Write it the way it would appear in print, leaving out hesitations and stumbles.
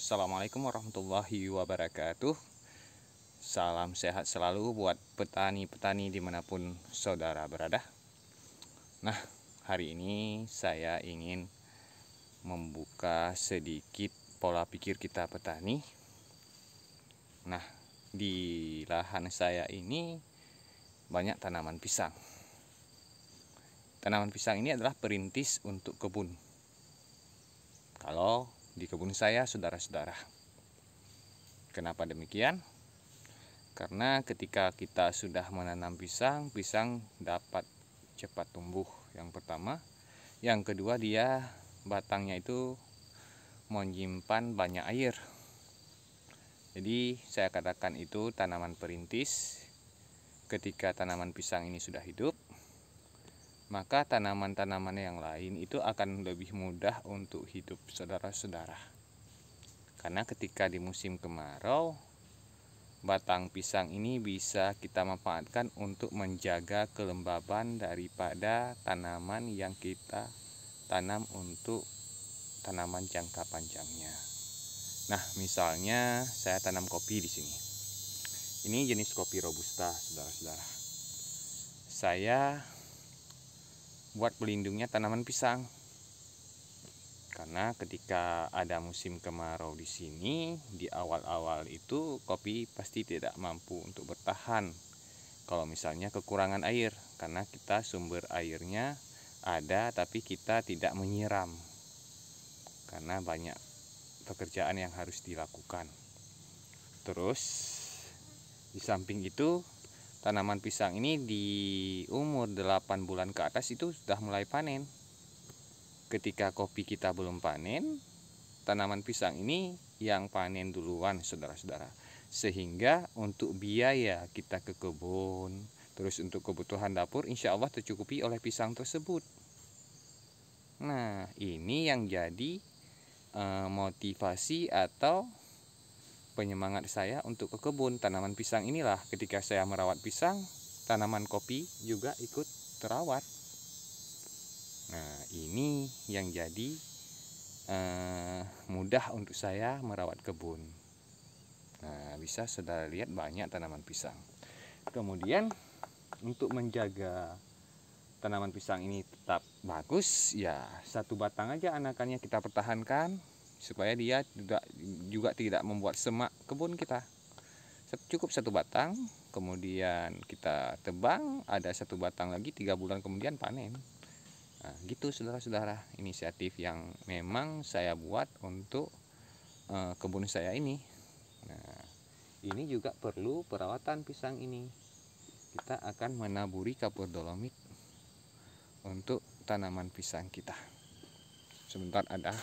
Assalamualaikum warahmatullahi wabarakatuh. Salam sehat selalu buat petani-petani dimanapun saudara berada. Nah, hari ini saya ingin membuka sedikit pola pikir kita petani. Nah, di lahan saya ini banyak tanaman pisang. Tanaman pisang ini adalah perintis untuk kebun. Kalau di kebun saya, saudara-saudara. Kenapa demikian? Karena ketika kita sudah menanam pisang, pisang dapat cepat tumbuh. Yang pertama, yang kedua dia batangnya itu menyimpan banyak air. Jadi saya katakan itu tanaman perintis. Ketika tanaman pisang ini sudah hidup, maka tanaman-tanaman yang lain itu akan lebih mudah untuk hidup, saudara-saudara. Karena ketika di musim kemarau, batang pisang ini bisa kita manfaatkan untuk menjaga kelembaban daripada tanaman yang kita tanam untuk tanaman jangka panjangnya. Nah, misalnya saya tanam kopi di sini. Ini jenis kopi robusta, saudara-saudara. Saya buat pelindungnya tanaman pisang. Karena ketika ada musim kemarau di sini, di awal-awal itu kopi pasti tidak mampu untuk bertahan. Kalau misalnya kekurangan air, karena kita sumber airnya ada tapi kita tidak menyiram. Karena banyak pekerjaan yang harus dilakukan. Terus di samping itu, tanaman pisang ini di umur 8 bulan ke atas itu sudah mulai panen. Ketika kopi kita belum panen, tanaman pisang ini yang panen duluan, saudara-saudara. Sehingga untuk biaya kita ke kebun, terus untuk kebutuhan dapur, insya Allah tercukupi oleh pisang tersebut. Nah, ini yang jadi motivasi atau penyemangat saya untuk ke kebun. Tanaman pisang inilah ketika saya merawat pisang, tanaman kopi juga ikut terawat. Nah, ini yang jadi mudah untuk saya merawat kebun. Nah, bisa saudara lihat banyak tanaman pisang. Kemudian untuk menjaga tanaman pisang ini tetap bagus, ya satu batang aja anakannya kita pertahankan supaya dia juga tidak membuat semak kebun kita. Cukup satu batang, kemudian kita tebang, ada satu batang lagi, 3 bulan kemudian panen. Nah, gitu saudara-saudara, inisiatif yang memang saya buat untuk kebun saya ini. Nah, ini juga perlu perawatan pisang ini. Kita akan menaburi kapur dolomit untuk tanaman pisang kita. Sebentar, ada